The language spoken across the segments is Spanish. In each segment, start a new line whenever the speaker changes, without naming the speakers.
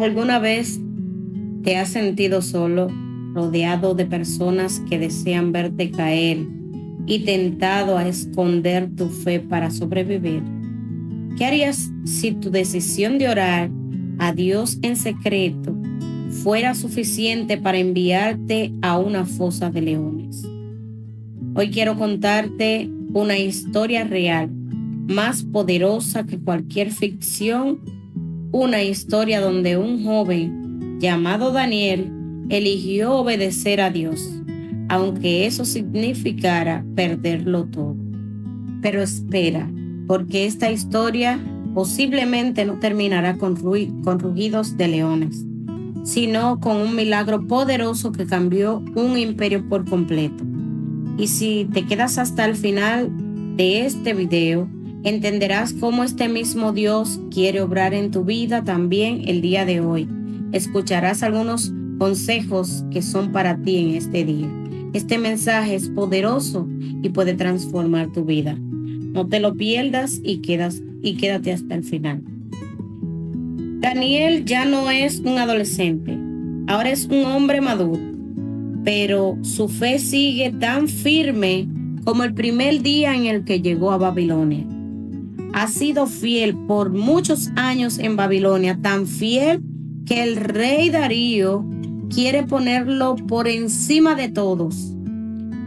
¿Alguna vez te has sentido solo, rodeado de personas que desean verte caer y tentado a esconder tu fe para sobrevivir? ¿Qué harías si tu decisión de orar a Dios en secreto fuera suficiente para enviarte a una fosa de leones? Hoy quiero contarte una historia real, más poderosa que cualquier ficción, una historia donde un joven llamado Daniel eligió obedecer a Dios, aunque eso significara perderlo todo. Pero espera, porque esta historia posiblemente no terminará con rugidos de leones, sino con un milagro poderoso que cambió un imperio por completo. Y si te quedas hasta el final de este video, entenderás cómo este mismo Dios quiere obrar en tu vida también el día de hoy. Escucharás algunos consejos que son para ti en este día. Este mensaje es poderoso y puede transformar tu vida. No te lo pierdas y quédate hasta el final. Daniel ya no es un adolescente, ahora es un hombre maduro, pero su fe sigue tan firme como el primer día en el que llegó a Babilonia. Ha sido fiel por muchos años en Babilonia, tan fiel que el rey Darío quiere ponerlo por encima de todos.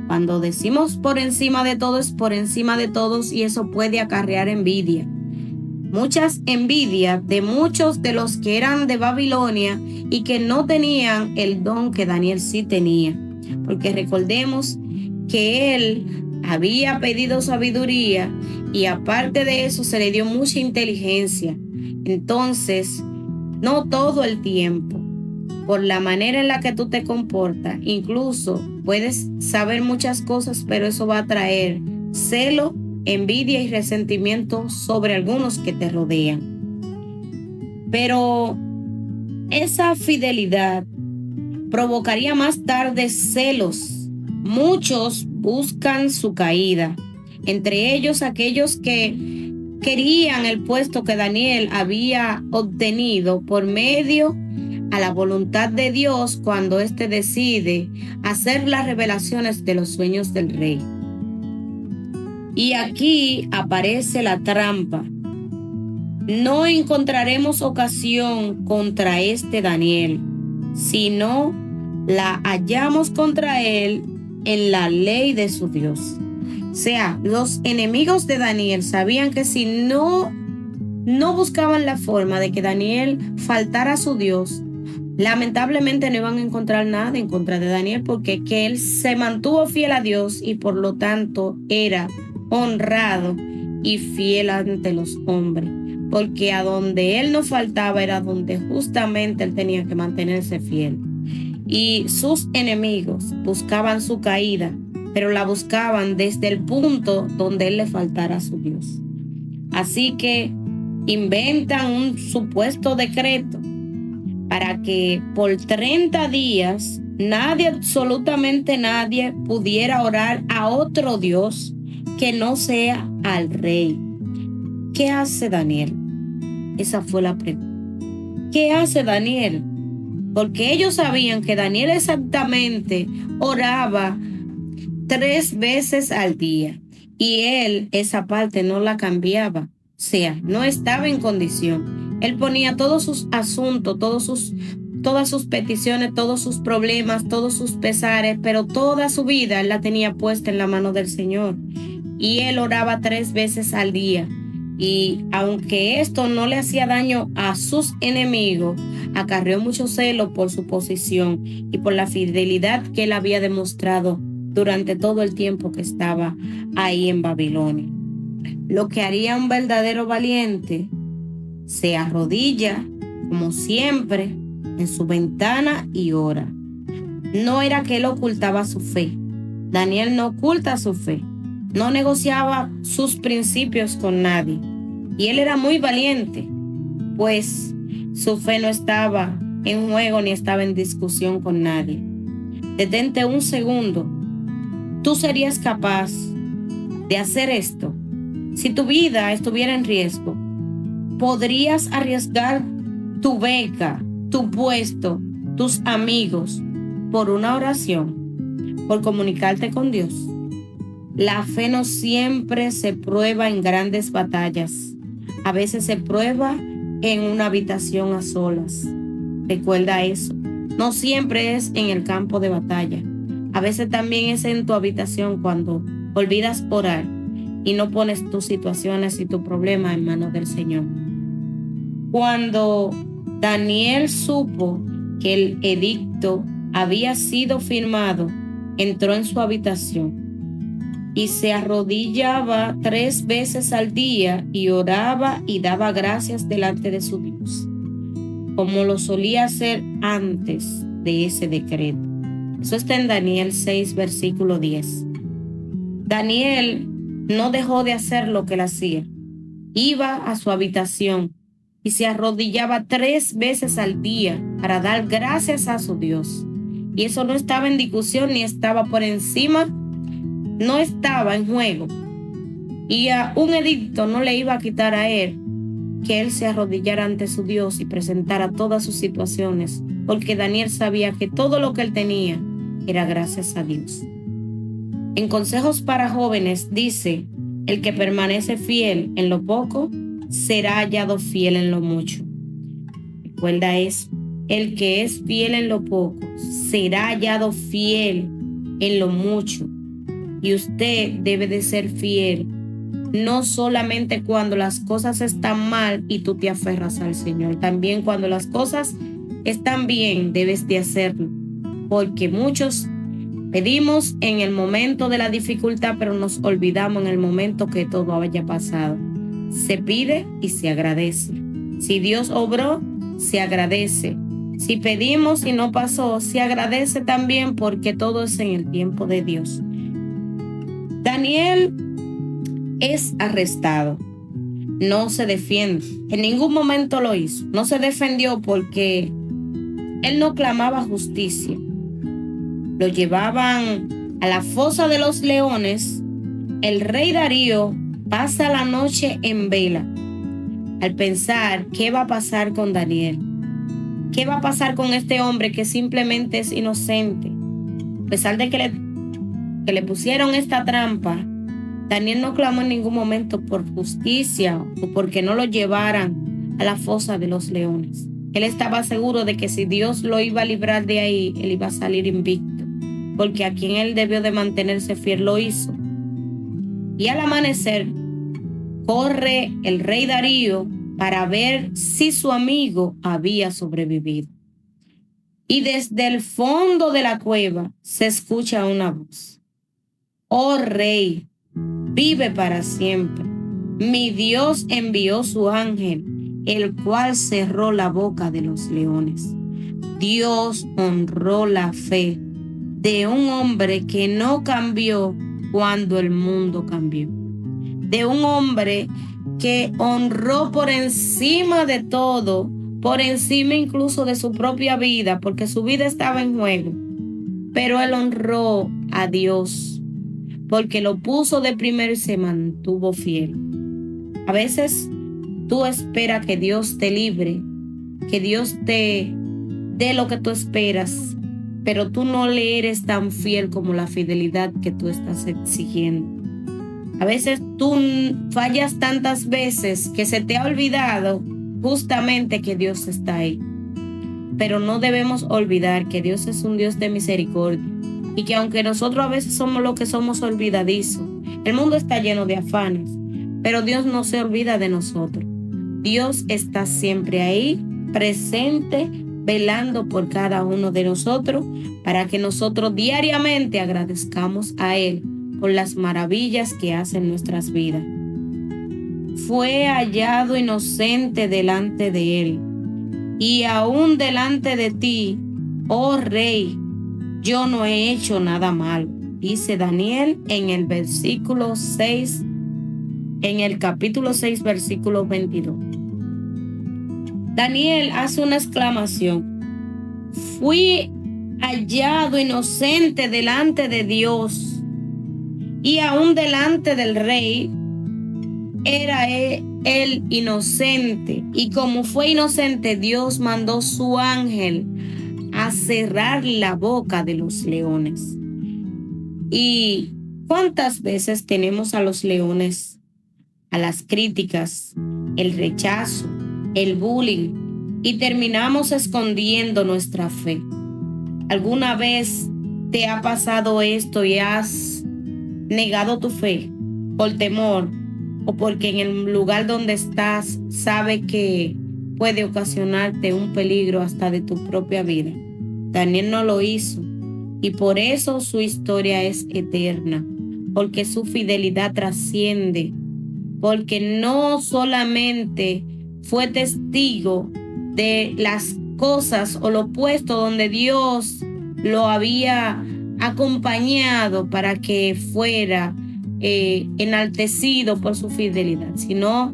Cuando decimos por encima de todo, es por encima de todos, y eso puede acarrear envidia. Muchas envidias de muchos de los que eran de Babilonia y que no tenían el don que Daniel sí tenía. Porque recordemos que él había pedido sabiduría y aparte de eso se le dio mucha inteligencia. Entonces, no todo el tiempo, por la manera en la que tú te comportas, incluso puedes saber muchas cosas, pero eso va a traer celo, envidia y resentimiento sobre algunos que te rodean. Pero esa fidelidad provocaría más tarde celos. Muchos buscan su caída, entre ellos aquellos que querían el puesto que Daniel había obtenido por medio a la voluntad de Dios cuando éste decide hacer las revelaciones de los sueños del rey. Y aquí aparece la trampa. No encontraremos ocasión contra este Daniel, sino la hallamos contra él en la ley de su Dios. O sea, los enemigos de Daniel sabían que si no buscaban la forma de que Daniel faltara a su Dios, lamentablemente no iban a encontrar nada en contra de Daniel, porque que él se mantuvo fiel a Dios y por lo tanto era honrado y fiel ante los hombres, porque a donde él no faltaba era donde justamente él tenía que mantenerse fiel. Y sus enemigos buscaban su caída, pero la buscaban desde el punto donde él le faltara a su Dios. Así que inventan un supuesto decreto para que por 30 días nadie, absolutamente nadie, pudiera orar a otro Dios que no sea al rey. ¿Qué hace Daniel? Esa fue la pregunta. ¿Qué hace Daniel? Porque ellos sabían que Daniel exactamente oraba 3 veces al día y él esa parte no la cambiaba. O sea, no estaba en condición. Él ponía todos sus asuntos, todas sus peticiones, todos sus problemas, todos sus pesares, pero toda su vida él la tenía puesta en la mano del Señor. Y él oraba 3 veces al día. Y aunque esto no le hacía daño a sus enemigos, acarreó mucho celo por su posición y por la fidelidad que él había demostrado durante todo el tiempo que estaba ahí en Babilonia. Lo que haría un verdadero valiente: se arrodilla, como siempre, en su ventana y ora. No era que él ocultaba su fe. Daniel no oculta su fe. No negociaba sus principios con nadie. Y él era muy valiente, pues su fe no estaba en juego ni estaba en discusión con nadie. Detente un segundo. ¿Tú serías capaz de hacer esto? Si tu vida estuviera en riesgo, ¿podrías arriesgar tu beca, tu puesto, tus amigos, por una oración, por comunicarte con Dios. La fe no siempre se prueba en grandes batallas. A veces se prueba en una habitación a solas. Recuerda eso. No siempre es en el campo de batalla. A veces también es en tu habitación cuando olvidas orar y no pones tus situaciones y tu problema en manos del Señor. Cuando Daniel supo que el edicto había sido firmado, entró en su habitación y se arrodillaba 3 veces al día y oraba y daba gracias delante de su Dios, como lo solía hacer antes de ese decreto. Eso está en Daniel 6, versículo 10. Daniel no dejó de hacer lo que él hacía. Iba a su habitación y se arrodillaba 3 veces al día para dar gracias a su Dios. Y eso no estaba en discusión ni estaba por encima, no estaba en juego. Y a un edicto no le iba a quitar a él que él se arrodillara ante su Dios y presentara todas sus situaciones, porque Daniel sabía que todo lo que él tenía era gracias a Dios. En Consejos para Jóvenes dice: el que permanece fiel en lo poco será hallado fiel en lo mucho. Recuerda eso. El que es fiel en lo poco será hallado fiel en lo mucho. Y usted debe de ser fiel, no solamente cuando las cosas están mal y tú te aferras al Señor. También cuando las cosas están bien, debes de hacerlo. Porque muchos pedimos en el momento de la dificultad, pero nos olvidamos en el momento que todo haya pasado. Se pide y se agradece. Si Dios obró, se agradece. Si pedimos y no pasó, se agradece también, porque todo es en el tiempo de Dios. Daniel es arrestado. No se defiende. En ningún momento lo hizo. No se defendió porque él no clamaba justicia. Lo llevaban a la fosa de los leones. El rey Darío pasa la noche en vela al pensar qué va a pasar con Daniel. ¿Qué va a pasar con este hombre que simplemente es inocente? A pesar de que le pusieron esta trampa, Daniel no clamó en ningún momento por justicia o porque no lo llevaran a la fosa de los leones. Él estaba seguro de que si Dios lo iba a librar de ahí, él iba a salir invicto, porque a quien él debió de mantenerse fiel lo hizo. Y al amanecer, corre el rey Darío para ver si su amigo había sobrevivido. Y desde el fondo de la cueva se escucha una voz: «Oh rey, vive para siempre. Mi Dios envió su ángel, el cual cerró la boca de los leones». Dios honró la fe de un hombre que no cambió cuando el mundo cambió. De un hombre que honró por encima de todo, por encima incluso de su propia vida, porque su vida estaba en juego. Pero él honró a Dios, porque lo puso de primero y se mantuvo fiel. A veces tú esperas que Dios te libre, que Dios te dé lo que tú esperas, pero tú no le eres tan fiel como la fidelidad que tú estás exigiendo. A veces tú fallas tantas veces que se te ha olvidado justamente que Dios está ahí. Pero no debemos olvidar que Dios es un Dios de misericordia y que aunque nosotros a veces somos lo que somos olvidadizos, el mundo está lleno de afanes, pero Dios no se olvida de nosotros. Dios está siempre ahí, presente, velando por cada uno de nosotros para que nosotros diariamente agradezcamos a Él por las maravillas que hace en nuestras vidas. Fue hallado inocente delante de Él, y aún delante de ti, oh Rey, yo no he hecho nada malo, dice Daniel en el versículo 6, en el capítulo 6, versículo 22. Daniel hace una exclamación: fui hallado inocente delante de Dios y aún delante del rey. Era él inocente, y como fue inocente, Dios mandó su ángel a cerrar la boca de los leones. ¿Y cuántas veces tenemos a los leones, a las críticas, el rechazo, el bullying, y terminamos escondiendo nuestra fe? ¿Alguna vez te ha pasado esto y has negado tu fe por temor o porque en el lugar donde estás sabe que puede ocasionarte un peligro hasta de tu propia vida? Daniel no lo hizo y por eso su historia es eterna, porque su fidelidad trasciende, porque no solamente fue testigo de las cosas o lo opuesto donde Dios lo había acompañado para que fuera enaltecido por su fidelidad, sino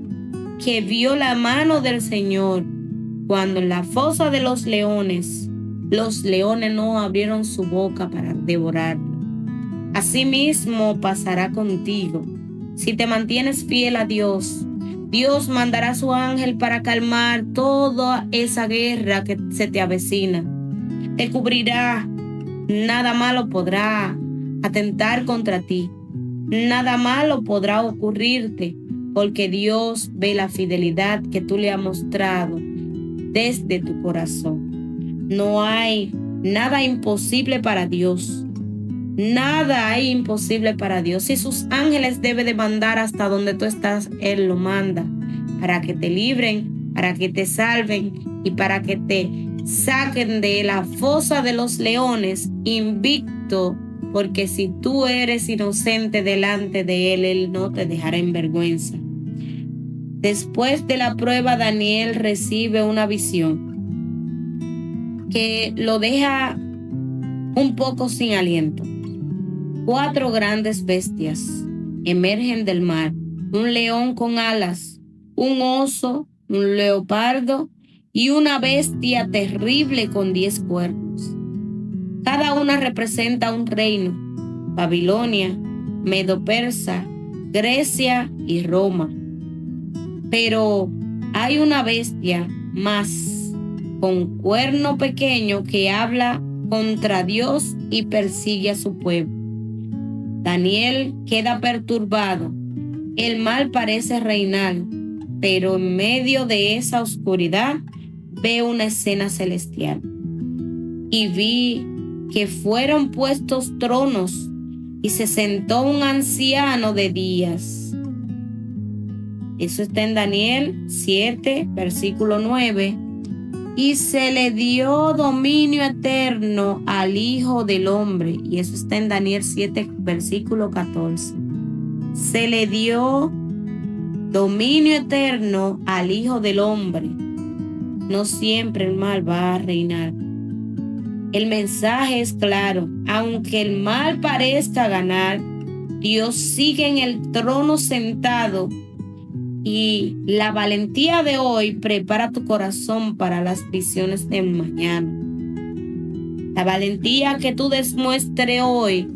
que vio la mano del Señor cuando en la fosa de los leones no abrieron su boca para devorarlo. Asimismo pasará contigo. Si te mantienes fiel a Dios, Dios mandará a su ángel para calmar toda esa guerra que se te avecina. Te cubrirá. Nada malo podrá atentar contra ti. Nada malo podrá ocurrirte, porque Dios ve la fidelidad que tú le has mostrado desde tu corazón. No hay nada imposible para Dios. Nada hay imposible para Dios. Si sus ángeles debe de mandar hasta donde tú estás, Él lo manda para que te libren, para que te salven y para que te saquen de la fosa de los leones invicto, porque si tú eres inocente delante de Él, Él no te dejará en vergüenza. Después de la prueba, Daniel recibe una visión que lo deja un poco sin aliento. 4 grandes bestias emergen del mar: un león con alas, un oso, un leopardo y una bestia terrible con 10 cuernos. Cada una representa un reino: Babilonia, Medo-Persa, Grecia y Roma. Pero hay una bestia más, con cuerno pequeño, que habla contra Dios y persigue a su pueblo. Daniel queda perturbado. El mal parece reinar, pero en medio de esa oscuridad ve una escena celestial. Y vi que fueron puestos tronos y se sentó un anciano de días. Eso está en Daniel 7, versículo 9. Y se le dio dominio eterno al Hijo del Hombre. Y eso está en Daniel 7, versículo 14. Se le dio dominio eterno al Hijo del Hombre. No siempre el mal va a reinar. El mensaje es claro. Aunque el mal parezca ganar, Dios sigue en el trono sentado. Y la valentía de hoy prepara tu corazón para las visiones de mañana. La valentía que tú demuestres hoy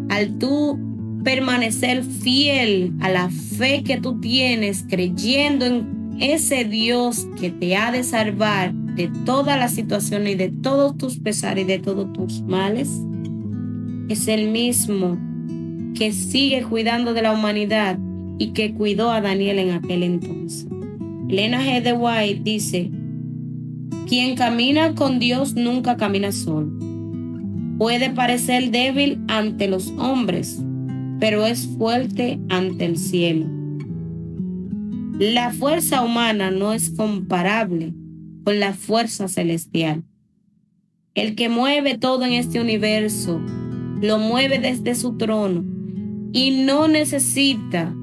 al tú permanecer fiel a la fe que tú tienes, creyendo en ese Dios que te ha de salvar de todas las situaciones y de todos tus pesares y de todos tus males, es el mismo que sigue cuidando de la humanidad y que cuidó a Daniel en aquel entonces. Elena G. de White dice: quien camina con Dios nunca camina solo. Puede parecer débil ante los hombres, pero es fuerte ante el cielo. La fuerza humana no es comparable con la fuerza celestial. El que mueve todo en este universo lo mueve desde su trono y no necesita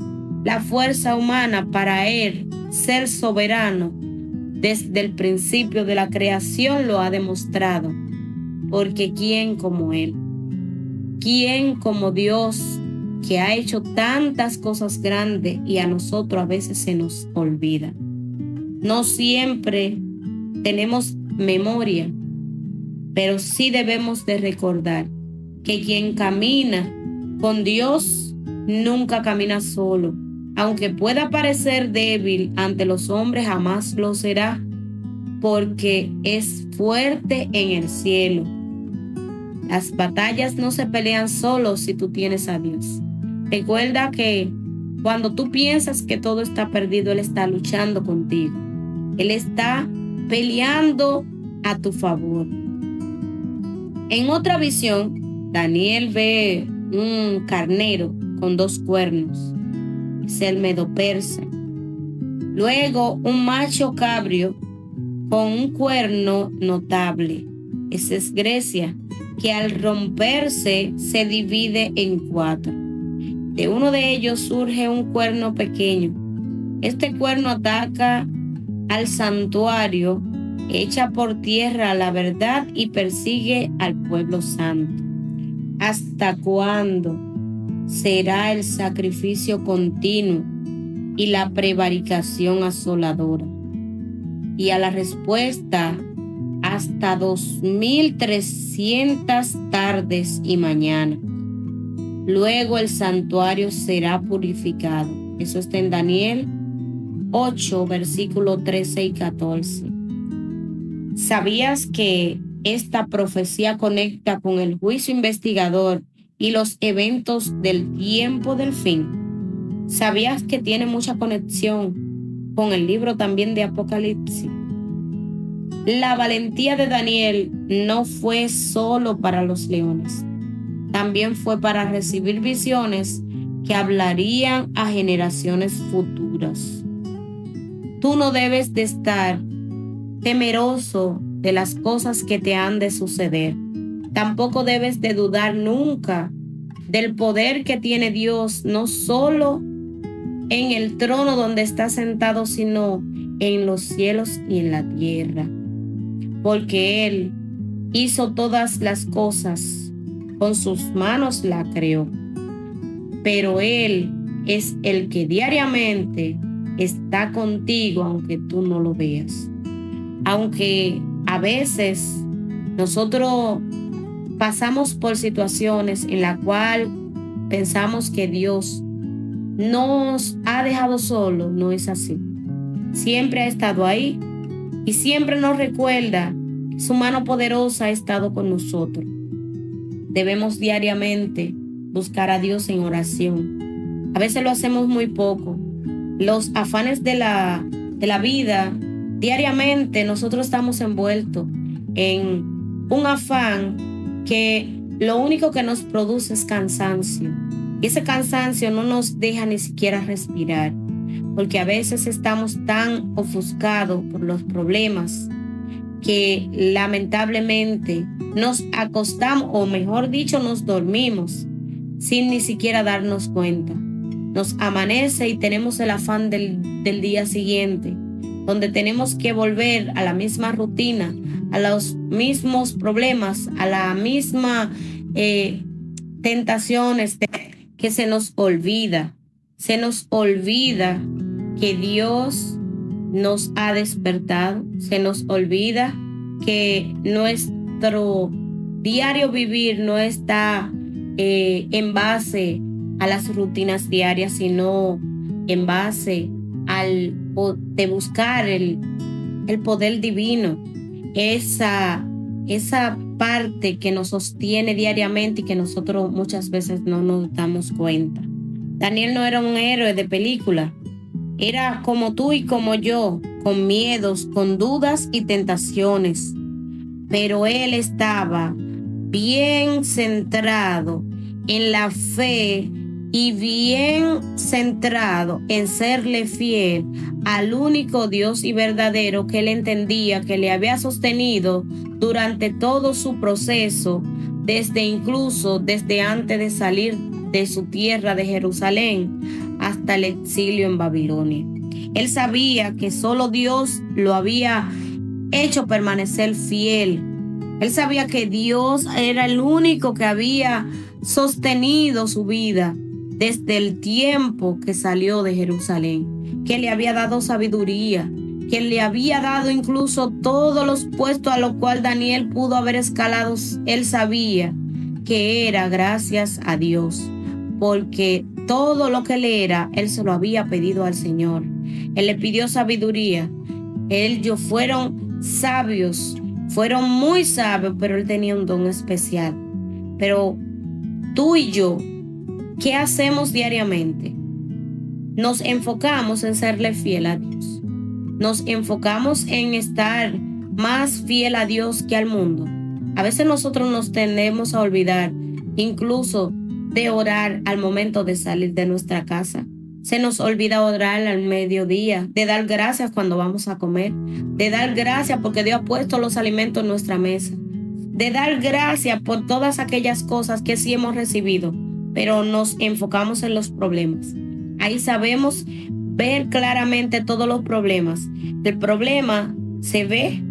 la fuerza humana para él ser soberano. Desde el principio de la creación lo ha demostrado, porque ¿quién como él? ¿Quién como Dios, que ha hecho tantas cosas grandes y a nosotros a veces se nos olvida? No siempre tenemos memoria, pero sí debemos de recordar que quien camina con Dios nunca camina solo. Aunque pueda parecer débil ante los hombres, jamás lo será, porque es fuerte en el cielo. Las batallas no se pelean solo si tú tienes a Dios. Recuerda que cuando tú piensas que todo está perdido, Él está luchando contigo. Él está peleando a tu favor. En otra visión, Daniel ve un carnero con 2 cuernos. Es el Medo-Persa. Luego, un macho cabrio con un cuerno notable. Esa es Grecia, que al romperse se divide en 4. De uno de ellos surge un cuerno pequeño. Este cuerno ataca al santuario, echa por tierra la verdad y persigue al pueblo santo. ¿Hasta cuándo será el sacrificio continuo y la prevaricación asoladora? Y a la respuesta, hasta 2300 tardes y mañanas. Luego el santuario será purificado. Eso está en Daniel 8, versículos 13 y 14. ¿Sabías que esta profecía conecta con el juicio investigador y los eventos del tiempo del fin? ¿Sabías que tiene mucha conexión con el libro también de Apocalipsis? La valentía de Daniel no fue solo para los leones, también fue para recibir visiones que hablarían a generaciones futuras. Tú no debes de estar temeroso de las cosas que te han de suceder. Tampoco debes de dudar nunca del poder que tiene Dios, no solo en el trono donde está sentado, sino en los cielos y en la tierra. Porque Él hizo todas las cosas, con sus manos la creó. Pero Él es el que diariamente está contigo, aunque tú no lo veas. Aunque a veces nosotros pasamos por situaciones en las cuales pensamos que Dios nos ha dejado solos, no es así. Siempre ha estado ahí y siempre nos recuerda que su mano poderosa ha estado con nosotros. Debemos diariamente buscar a Dios en oración. A veces lo hacemos muy poco. Los afanes de la vida, diariamente nosotros estamos envueltos en un afán que lo único que nos produce es cansancio. Y ese cansancio no nos deja ni siquiera respirar, porque a veces estamos tan ofuscados por los problemas que lamentablemente nos acostamos, o mejor dicho, nos dormimos sin ni siquiera darnos cuenta. Nos amanece y tenemos el afán del día siguiente, donde tenemos que volver a la misma rutina, a los mismos problemas, a la misma tentaciones, que se nos olvida que Dios nos ha despertado, se nos olvida que nuestro diario vivir no está en base a las rutinas diarias, sino en base de buscar el poder divino, esa parte que nos sostiene diariamente y que nosotros muchas veces no nos damos cuenta. Daniel no era un héroe de película, era como tú y como yo, con miedos, con dudas y tentaciones, pero él estaba bien centrado en la fe y bien centrado en serle fiel al único Dios y verdadero que él entendía que le había sostenido durante todo su proceso, incluso desde antes de salir de su tierra de Jerusalén hasta el exilio en Babilonia. Él sabía que solo Dios lo había hecho permanecer fiel. Él sabía que Dios era el único que había sostenido su vida desde el tiempo que salió de Jerusalén, que le había dado sabiduría, que le había dado incluso todos los puestos a los cuales Daniel pudo haber escalado. Él sabía que era gracias a Dios, porque todo lo que él era, él se lo había pedido al Señor. Él le pidió sabiduría. Ellos fueron sabios, fueron muy sabios, pero él tenía un don especial. Pero tú y yo, ¿qué hacemos diariamente? Nos enfocamos en serle fiel a Dios. Nos enfocamos en estar más fiel a Dios que al mundo. A veces nosotros nos tendemos a olvidar incluso de orar al momento de salir de nuestra casa. Se nos olvida orar al mediodía, de dar gracias cuando vamos a comer, de dar gracias porque Dios ha puesto los alimentos en nuestra mesa, de dar gracias por todas aquellas cosas que sí hemos recibido, pero nos enfocamos en los problemas. Ahí sabemos ver claramente todos los problemas. El problema se ve,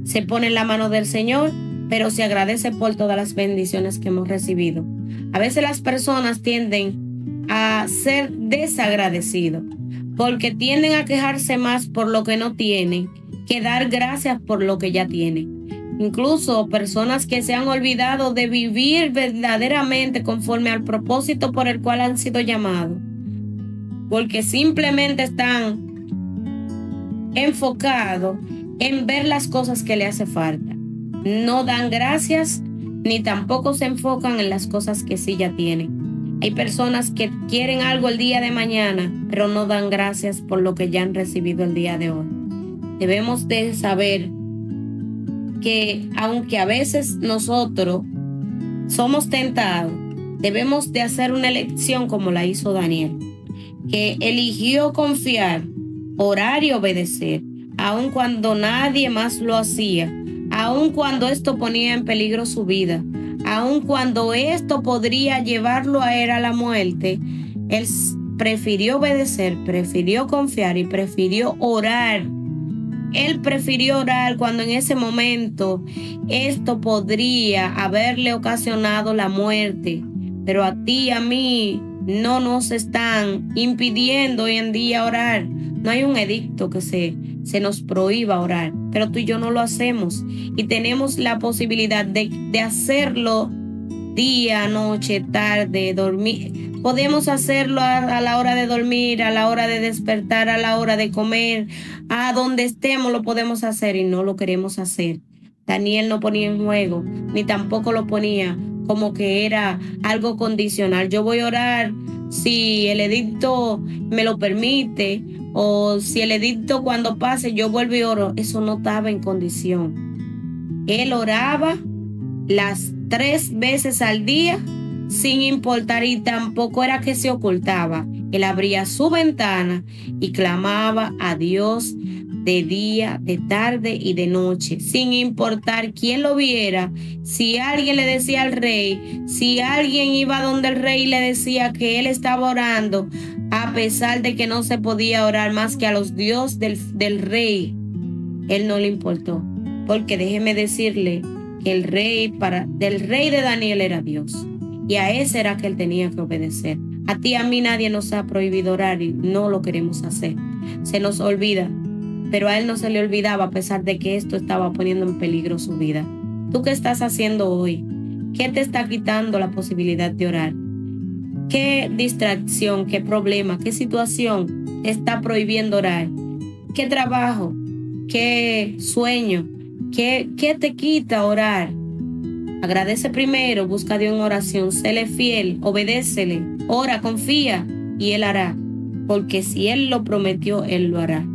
se pone en la mano del Señor, pero se agradece por todas las bendiciones que hemos recibido. A veces las personas tienden a ser desagradecidos porque tienden a quejarse más por lo que no tienen que dar gracias por lo que ya tienen. Incluso personas que se han olvidado de vivir verdaderamente conforme al propósito por el cual han sido llamados, porque simplemente están enfocados en ver las cosas que le hace falta. No dan gracias ni tampoco se enfocan en las cosas que sí ya tienen. Hay personas que quieren algo el día de mañana, pero no dan gracias por lo que ya han recibido el día de hoy. Debemos de saber que aunque a veces nosotros somos tentados, debemos de hacer una elección como la hizo Daniel, que eligió confiar, orar y obedecer, aun cuando nadie más lo hacía, aun cuando esto ponía en peligro su vida, aun cuando esto podría llevarlo a él a la muerte. Él prefirió obedecer, prefirió confiar y prefirió orar. Él prefirió orar cuando en ese momento esto podría haberle ocasionado la muerte. Pero a ti y a mí no nos están impidiendo hoy en día orar. No hay un edicto que se nos prohíba orar, pero tú y yo no lo hacemos y tenemos la posibilidad de hacerlo día, noche, tarde, dormir. Podemos hacerlo a la hora de dormir, a la hora de despertar, a la hora de comer, a donde estemos lo podemos hacer y no lo queremos hacer. Daniel no ponía en juego, ni tampoco lo ponía como que era algo condicional. Yo voy a orar si el edicto me lo permite, o si el edicto cuando pase yo vuelvo y oro. Eso no estaba en condición. Él oraba las 3 veces al día sin importar, y tampoco era que se ocultaba. Él abría su ventana y clamaba a Dios de día, de tarde y de noche, sin importar quién lo viera. Si alguien le decía al rey, si alguien iba donde el rey le decía que él estaba orando, a pesar de que no se podía orar más que a los dioses del rey, él no le importó, porque déjeme decirle que el rey del rey de Daniel era Dios, y a ese era que él tenía que obedecer. A ti y a mí nadie nos ha prohibido orar y no lo queremos hacer. Se nos olvida, pero a él no se le olvidaba, a pesar de que esto estaba poniendo en peligro su vida. ¿Tú qué estás haciendo hoy? ¿Qué te está quitando la posibilidad de orar? ¿Qué distracción, qué problema, qué situación te está prohibiendo orar? ¿Qué trabajo, qué sueño, qué te quita orar? Agradece primero, busca a Dios en oración, séle fiel, obedécele, ora, confía y Él hará, porque si Él lo prometió, Él lo hará.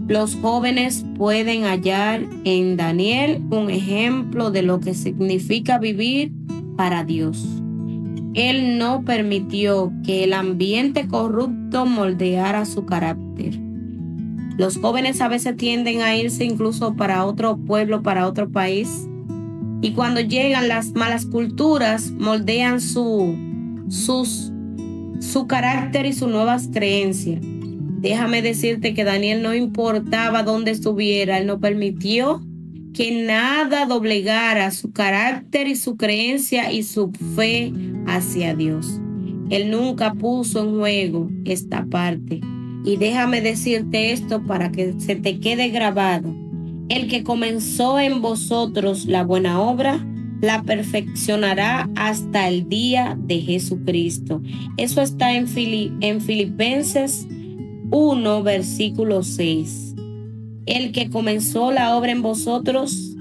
Los jóvenes pueden hallar en Daniel un ejemplo de lo que significa vivir para Dios. Él no permitió que el ambiente corrupto moldeara su carácter. Los jóvenes a veces tienden a irse incluso para otro pueblo, para otro país, y cuando llegan las malas culturas moldean su carácter y sus nuevas creencias. Déjame decirte que Daniel, no importaba dónde estuviera, él no permitió que nada doblegara su carácter y su creencia y su fe hacia Dios. Él nunca puso en juego esta parte. Y déjame decirte esto para que se te quede grabado. El que comenzó en vosotros la buena obra, la perfeccionará hasta el día de Jesucristo. Eso está en Filipenses 1, versículo 6. El que comenzó la obra en vosotros,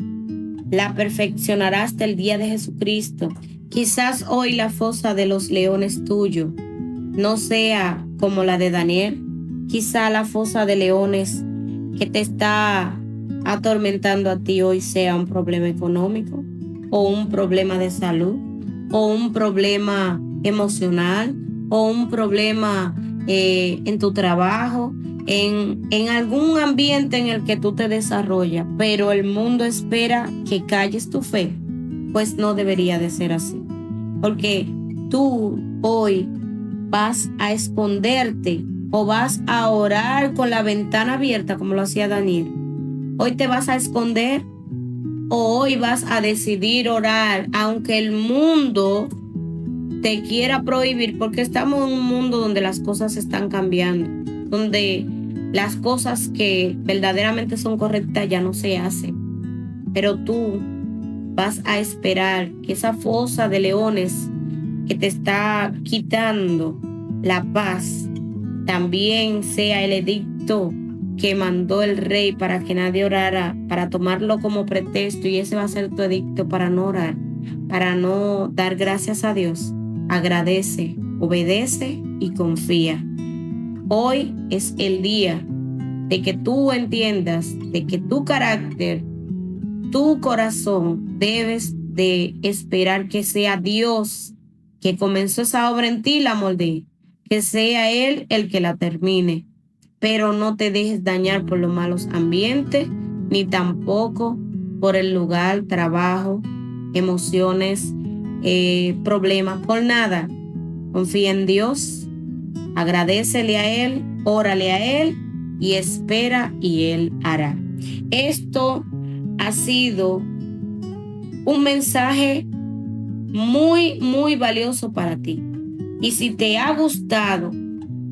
la perfeccionará hasta el día de Jesucristo. Quizás hoy la fosa de los leones tuyo no sea como la de Daniel. Quizá la fosa de leones que te está atormentando a ti hoy sea un problema económico, o un problema de salud, o un problema emocional, o un problema en tu trabajo, en algún ambiente en el que tú te desarrollas, pero el mundo espera que calles tu fe. Pues no debería de ser así, porque tú hoy vas a esconderte o vas a orar con la ventana abierta como lo hacía Daniel. Hoy te vas a esconder o hoy vas a decidir orar aunque el mundo te quiera prohibir, porque estamos en un mundo donde las cosas están cambiando, donde las cosas que verdaderamente son correctas ya no se hacen. Pero tú vas a esperar que esa fosa de leones que te está quitando la paz también sea el edicto que mandó el rey para que nadie orara, para tomarlo como pretexto, y ese va a ser tu edicto para no orar, para no dar gracias a Dios. Agradece, obedece y confía. Hoy es el día de que tú entiendas de que tu carácter, tu corazón, debes de esperar que sea Dios que comenzó esa obra en ti, la moldee, que sea Él el que la termine. Pero no te dejes dañar por los malos ambientes, ni tampoco por el lugar, trabajo, emociones, problemas, por nada. Confía en Dios, agradécele a Él, órale a Él y espera y Él hará. Esto ha sido un mensaje muy, muy valioso para ti. Y si te ha gustado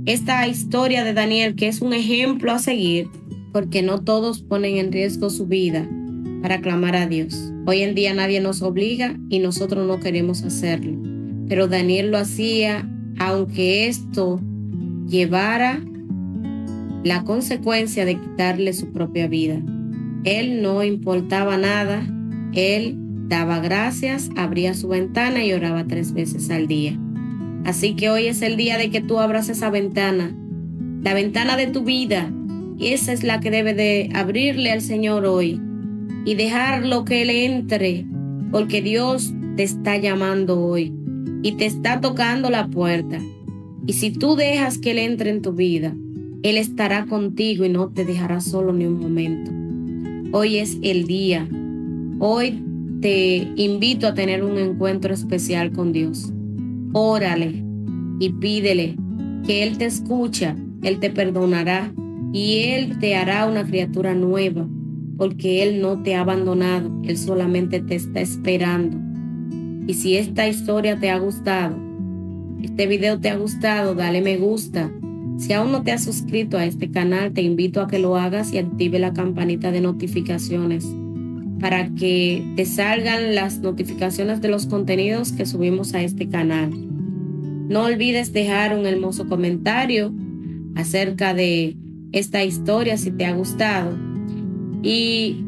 esta historia de Daniel, que es un ejemplo a seguir, porque no todos ponen en riesgo su vida para clamar a Dios. Hoy en día nadie nos obliga y nosotros no queremos hacerlo. Pero Daniel lo hacía aunque esto llevara la consecuencia de quitarle su propia vida. Él no importaba nada, él daba gracias, abría su ventana y oraba 3 veces al día. Así que hoy es el día de que tú abras esa ventana, la ventana de tu vida. Y esa es la que debe de abrirle al Señor hoy y dejarlo que Él entre, porque Dios te está llamando hoy y te está tocando la puerta. Y si tú dejas que Él entre en tu vida, Él estará contigo y no te dejará solo ni un momento. Hoy es el día. Hoy te invito a tener un encuentro especial con Dios. Órale y pídele que Él te escucha, Él te perdonará y Él te hará una criatura nueva, porque Él no te ha abandonado, Él solamente te está esperando. Y si esta historia te ha gustado, este video te ha gustado, dale me gusta. Si aún no te has suscrito a este canal, te invito a que lo hagas y active la campanita de notificaciones para que te salgan las notificaciones de los contenidos que subimos a este canal. No olvides dejar un hermoso comentario acerca de esta historia si te ha gustado. Y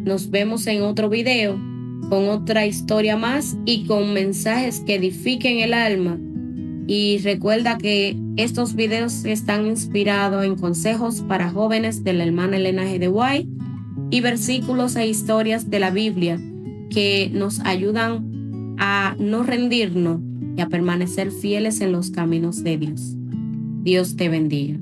nos vemos en otro video con otra historia más y con mensajes que edifiquen el alma. Y recuerda que estos videos están inspirados en consejos para jóvenes de la hermana Elena G. de White y versículos e historias de la Biblia que nos ayudan a no rendirnos y a permanecer fieles en los caminos de Dios. Dios te bendiga.